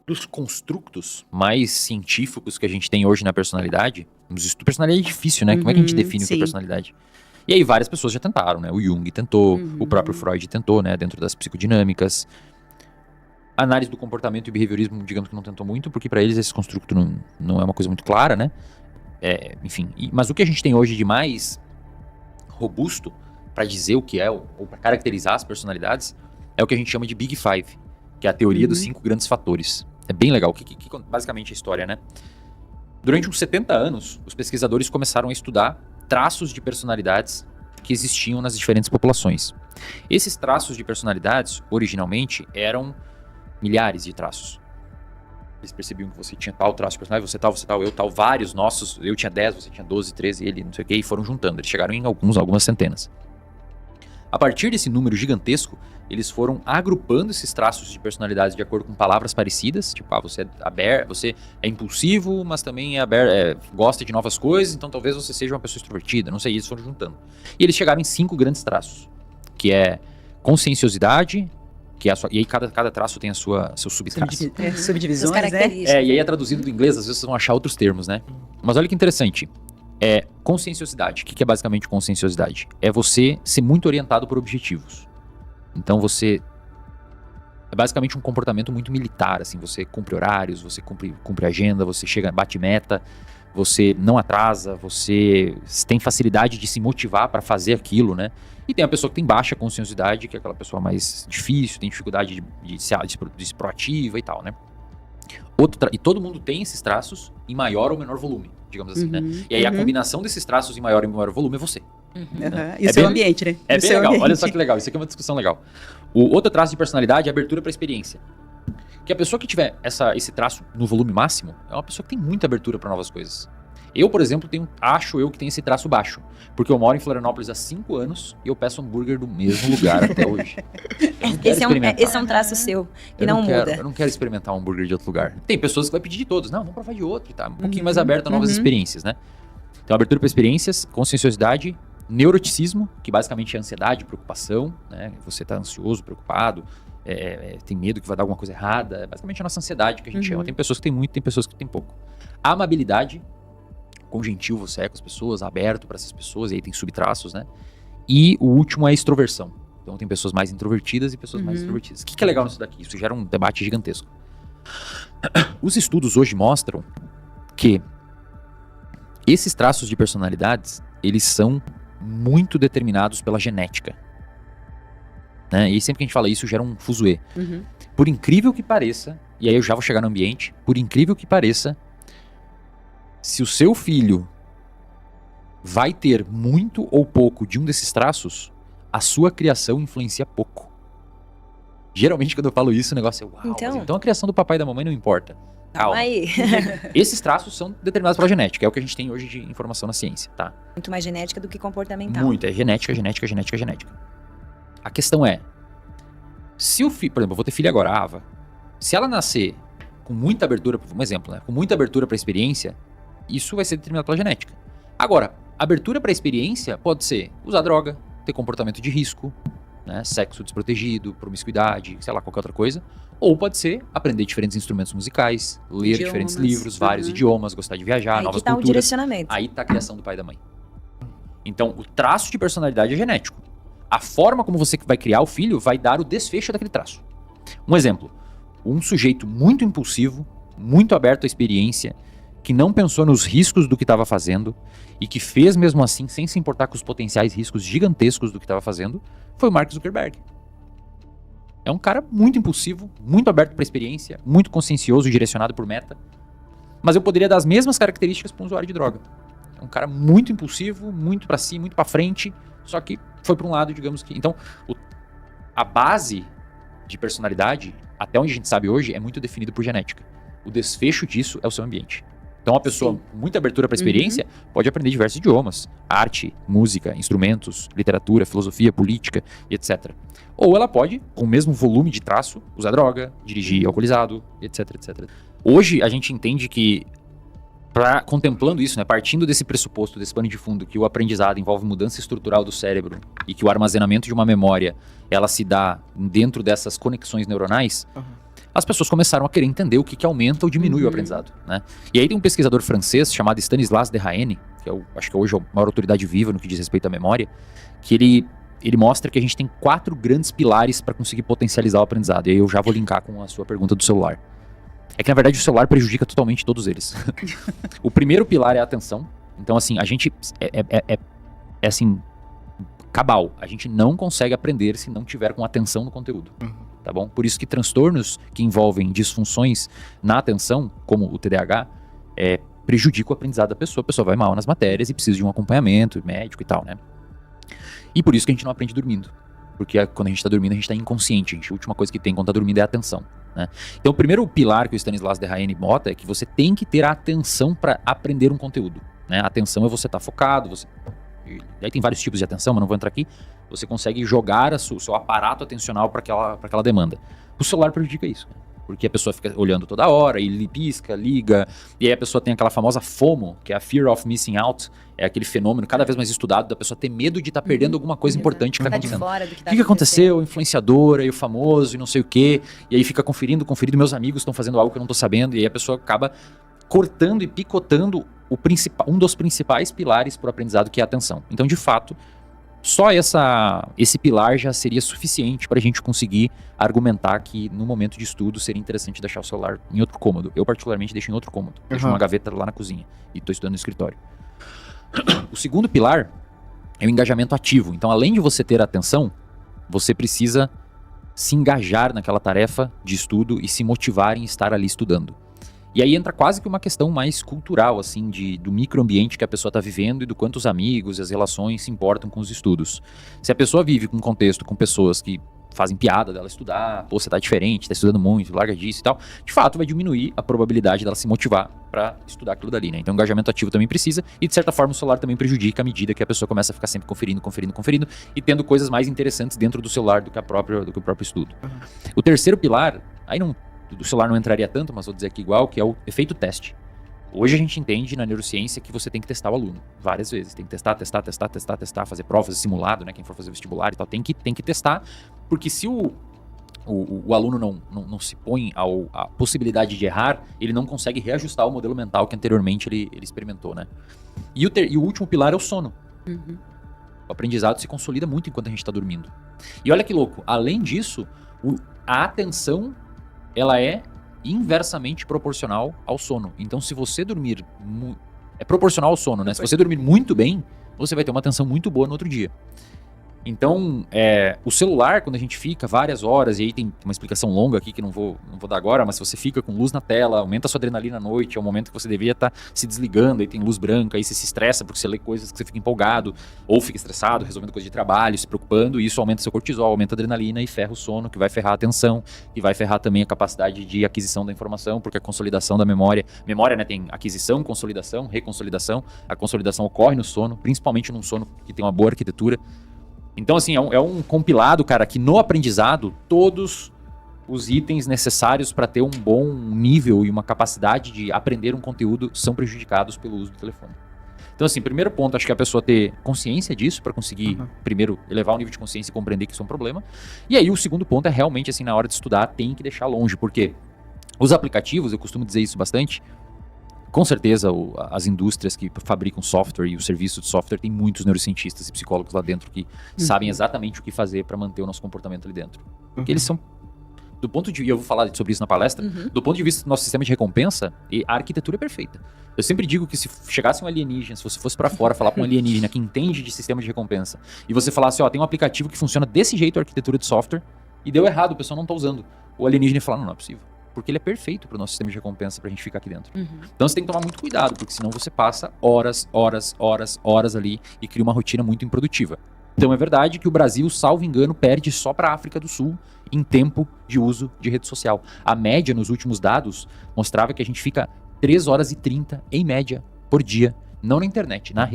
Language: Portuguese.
dos construtos mais científicos que a gente tem hoje na personalidade. Personalidade é difícil, né? Como é que a gente define o que é personalidade? E aí várias pessoas já tentaram, né? O Jung tentou, o próprio Freud tentou, né? Dentro das psicodinâmicas. A análise do comportamento e behaviorismo, digamos que não tentou muito, porque para eles esse construto não é uma coisa muito clara, né? Enfim, mas o que a gente tem hoje de mais robusto para dizer o que é, ou para caracterizar as personalidades, é o que a gente chama de Big Five, que é a teoria dos 5 grandes fatores. É bem legal, basicamente a história, né? Durante uns 70 anos, os pesquisadores começaram a estudar traços de personalidades que existiam nas diferentes populações. Esses traços de personalidades, originalmente, eram milhares de traços. Eles percebiam que você tinha tal traço de personalidade, você tal, eu tal, vários nossos, eu tinha 10, você tinha 12, 13, ele não sei o que, e foram juntando. Eles chegaram em algumas centenas. A partir desse número gigantesco, eles foram agrupando esses traços de personalidade de acordo com palavras parecidas, tipo, você é aberto, você é impulsivo, mas também é aberto, gosta de novas coisas, então talvez você seja uma pessoa extrovertida, não sei, eles foram juntando. E eles chegaram em 5 grandes traços, que é conscienciosidade, que é e aí cada traço tem seu subtraço. Subdivisões, e aí é traduzido do inglês, às vezes vocês vão achar outros termos, né? Mas olha que interessante. Conscienciosidade. O que é basicamente conscienciosidade? É você ser muito orientado por objetivos. Então você... É basicamente um comportamento muito militar, assim. Você cumpre horários, você cumpre agenda, você bate meta, você não atrasa, você tem facilidade de se motivar para fazer aquilo, né? E tem a pessoa que tem baixa conscienciosidade, que é aquela pessoa mais difícil, tem dificuldade de ser proativa e tal, né? E todo mundo tem esses traços em maior ou menor volume, digamos assim, né? E aí a combinação desses traços em maior e menor volume é você. Né? E o seu ambiente, né? É bem legal, olha só que legal, isso aqui é uma discussão legal. O outro traço de personalidade é a abertura para a experiência. Que a pessoa que tiver esse traço no volume máximo é uma pessoa que tem muita abertura para novas coisas. Eu, por exemplo, acho que tenho esse traço baixo. Porque eu moro em Florianópolis há 5 anos e eu peço hambúrguer do mesmo lugar até hoje. Esse é um traço seu, que não muda. Eu não quero experimentar um hambúrguer de outro lugar. Tem pessoas que vão pedir de todos. Não, vamos provar de outro, tá? Um pouquinho mais aberto a novas experiências, né? Então, abertura para experiências, conscienciosidade, neuroticismo, que basicamente é ansiedade, preocupação, né? Você tá ansioso, preocupado, tem medo que vai dar alguma coisa errada. É basicamente a nossa ansiedade que a gente chama. Tem pessoas que tem muito, tem pessoas que tem pouco. Amabilidade, quão gentil você é com as pessoas, aberto para essas pessoas, e aí tem subtraços, né? E o último é a extroversão. Então tem pessoas mais introvertidas e pessoas mais extrovertidas. O que é legal nisso daqui? Isso gera um debate gigantesco. Os estudos hoje mostram que esses traços de personalidades, eles são muito determinados pela genética. Né? E sempre que a gente fala isso, gera um fuzuê. Por incrível que pareça, e aí eu já vou chegar no ambiente, por incrível que pareça, se o seu filho vai ter muito ou pouco de um desses traços, a sua criação influencia pouco. Geralmente, quando eu falo isso, o negócio é uau. Então a criação do papai e da mamãe não importa. Calma. Aí. Esses traços são determinados pela genética, é o que a gente tem hoje de informação na ciência, tá? Muito mais genética do que comportamental. Muito, é genética. A questão é, se o filho, por exemplo, eu vou ter filha agora, a Ava, se ela nascer com muita abertura, um exemplo, né? Com muita abertura para experiência, isso vai ser determinado pela genética. Agora, abertura para experiência pode ser usar droga, ter comportamento de risco, né? Sexo desprotegido, promiscuidade, sei lá, qualquer outra coisa. Ou pode ser aprender diferentes instrumentos musicais, ler diferentes livros, vários idiomas, gostar de viajar, novas culturas. Aí o direcionamento. Aí tá a criação do pai e da mãe. Então, o traço de personalidade é genético. A forma como você vai criar o filho vai dar o desfecho daquele traço. Um exemplo, um sujeito muito impulsivo, muito aberto à experiência, que não pensou nos riscos do que estava fazendo e que fez mesmo assim sem se importar com os potenciais riscos gigantescos do que estava fazendo, foi o Mark Zuckerberg. É um cara muito impulsivo, muito aberto para a experiência, muito consciencioso e direcionado por meta. Mas eu poderia dar as mesmas características para um usuário de droga. É um cara muito impulsivo, muito para si, muito para frente, só que foi para um lado, digamos que... Então, a base de personalidade, até onde a gente sabe hoje, é muito definido por genética. O desfecho disso é o seu ambiente. Então, uma pessoa com muita abertura para a experiência pode aprender diversos idiomas, arte, música, instrumentos, literatura, filosofia, política e etc. Ou ela pode, com o mesmo volume de traço, usar droga, dirigir alcoolizado, etc, etc. Hoje, a gente entende que, contemplando isso, né, partindo desse pressuposto, desse pano de fundo, que o aprendizado envolve mudança estrutural do cérebro e que o armazenamento de uma memória, ela se dá dentro dessas conexões neuronais, as pessoas começaram a querer entender o que aumenta ou diminui o aprendizado, né? E aí tem um pesquisador francês chamado Stanislas Dehaene, que acho que hoje é a maior autoridade viva no que diz respeito à memória, que ele mostra que a gente tem 4 grandes pilares para conseguir potencializar o aprendizado. E aí eu já vou linkar com a sua pergunta do celular. É que, na verdade, o celular prejudica totalmente todos eles. O primeiro pilar é a atenção. Então, assim, a gente é assim, cabal. A gente não consegue aprender se não tiver com atenção no conteúdo. Tá bom? Por isso que transtornos que envolvem disfunções na atenção, como o TDAH, prejudicam o aprendizado da pessoa. A pessoa vai mal nas matérias e precisa de um acompanhamento médico e tal, né? E por isso que a gente não aprende dormindo. Porque quando a gente tá dormindo, a gente tá inconsciente. A última coisa que tem quando tá dormindo é a atenção, né? Então o primeiro pilar que o Stanislas Dehaene bota é que você tem que ter a atenção para aprender um conteúdo, né? A atenção é você estar focado, e aí tem vários tipos de atenção, mas não vou entrar aqui. Você consegue jogar o seu aparato atencional para aquela demanda. O celular prejudica isso, porque a pessoa fica olhando toda hora, e ele pisca, liga, e aí a pessoa tem aquela famosa FOMO, que é a Fear of Missing Out, é aquele fenômeno cada vez mais estudado da pessoa ter medo de estar perdendo alguma coisa importante que está acontecendo. O que aconteceu? Influenciadora e o famoso e não sei o quê, e aí fica conferindo, meus amigos estão fazendo algo que eu não estou sabendo, e aí a pessoa acaba cortando e picotando um dos principais pilares para o aprendizado, que é a atenção. Então, de fato, só esse pilar já seria suficiente para a gente conseguir argumentar que no momento de estudo seria interessante deixar o celular em outro cômodo. Eu particularmente deixo em outro cômodo, deixo uma gaveta lá na cozinha e estou estudando no escritório. O segundo pilar é o engajamento ativo. Então, além de você ter atenção, você precisa se engajar naquela tarefa de estudo e se motivar em estar ali estudando. E aí entra quase que uma questão mais cultural, assim, do microambiente que a pessoa está vivendo e do quanto os amigos e as relações se importam com os estudos. Se a pessoa vive com um contexto com pessoas que fazem piada dela estudar, pô, você tá diferente, tá estudando muito, larga disso e tal, de fato vai diminuir a probabilidade dela se motivar para estudar aquilo dali, né? Então o engajamento ativo também precisa, e de certa forma o celular também prejudica à medida que a pessoa começa a ficar sempre conferindo e tendo coisas mais interessantes dentro do celular do que o próprio estudo. O terceiro pilar, aí do celular não entraria tanto, mas vou dizer aqui igual, que é o efeito teste. Hoje a gente entende na neurociência que você tem que testar o aluno várias vezes. Tem que testar, fazer provas, simulado, né? Quem for fazer vestibular e tal, tem que testar, porque se o aluno não se põe à possibilidade de errar, ele não consegue reajustar o modelo mental que anteriormente ele experimentou, né? E o último pilar é o sono. O aprendizado se consolida muito enquanto a gente está dormindo. E olha que louco, além disso, a atenção ela é inversamente proporcional ao sono. Então, se você dormir... É proporcional ao sono, né? Se você dormir muito bem, você vai ter uma atenção muito boa no outro dia. Então, o celular, quando a gente fica várias horas, e aí tem uma explicação longa aqui que não vou dar agora, mas se você fica com luz na tela, aumenta a sua adrenalina à noite, é o momento que você deveria estar se desligando, aí tem luz branca, aí você se estressa porque você lê coisas que você fica empolgado, ou fica estressado, resolvendo coisas de trabalho, se preocupando, e isso aumenta seu cortisol, aumenta a adrenalina e ferra o sono, que vai ferrar a atenção, e vai ferrar também a capacidade de aquisição da informação, porque a consolidação da memória, né, tem aquisição, consolidação, reconsolidação, a consolidação ocorre no sono, principalmente num sono que tem uma boa arquitetura. Então, assim, é um compilado, cara, que no aprendizado, todos os itens necessários para ter um bom nível e uma capacidade de aprender um conteúdo são prejudicados pelo uso do telefone. Então, assim, primeiro ponto, acho que a pessoa ter consciência disso para conseguir, primeiro, elevar o nível de consciência e compreender que isso é um problema. E aí, o segundo ponto é realmente, assim, na hora de estudar, tem que deixar longe, porque os aplicativos, eu costumo dizer isso bastante, com certeza as indústrias que fabricam software e o serviço de software tem muitos neurocientistas e psicólogos lá dentro que sabem exatamente o que fazer para manter o nosso comportamento ali dentro. Porque eles são, do ponto de vista, eu vou falar sobre isso na palestra, do ponto de vista do nosso sistema de recompensa, a arquitetura é perfeita. Eu sempre digo que se chegasse um alienígena, se você fosse para fora falar com um alienígena que entende de sistema de recompensa, e você falasse, tem um aplicativo que funciona desse jeito, a arquitetura de software, e deu errado, o pessoal não tá usando. O alienígena ia falar, não é possível. Porque ele é perfeito para o nosso sistema de recompensa pra gente ficar aqui dentro. Então você tem que tomar muito cuidado, porque senão você passa horas ali e cria uma rotina muito improdutiva. Então é verdade que o Brasil, salvo engano, perde só para a África do Sul em tempo de uso de rede social. A média nos últimos dados mostrava que a gente fica 3 horas e 30 em média por dia, não na internet, na rede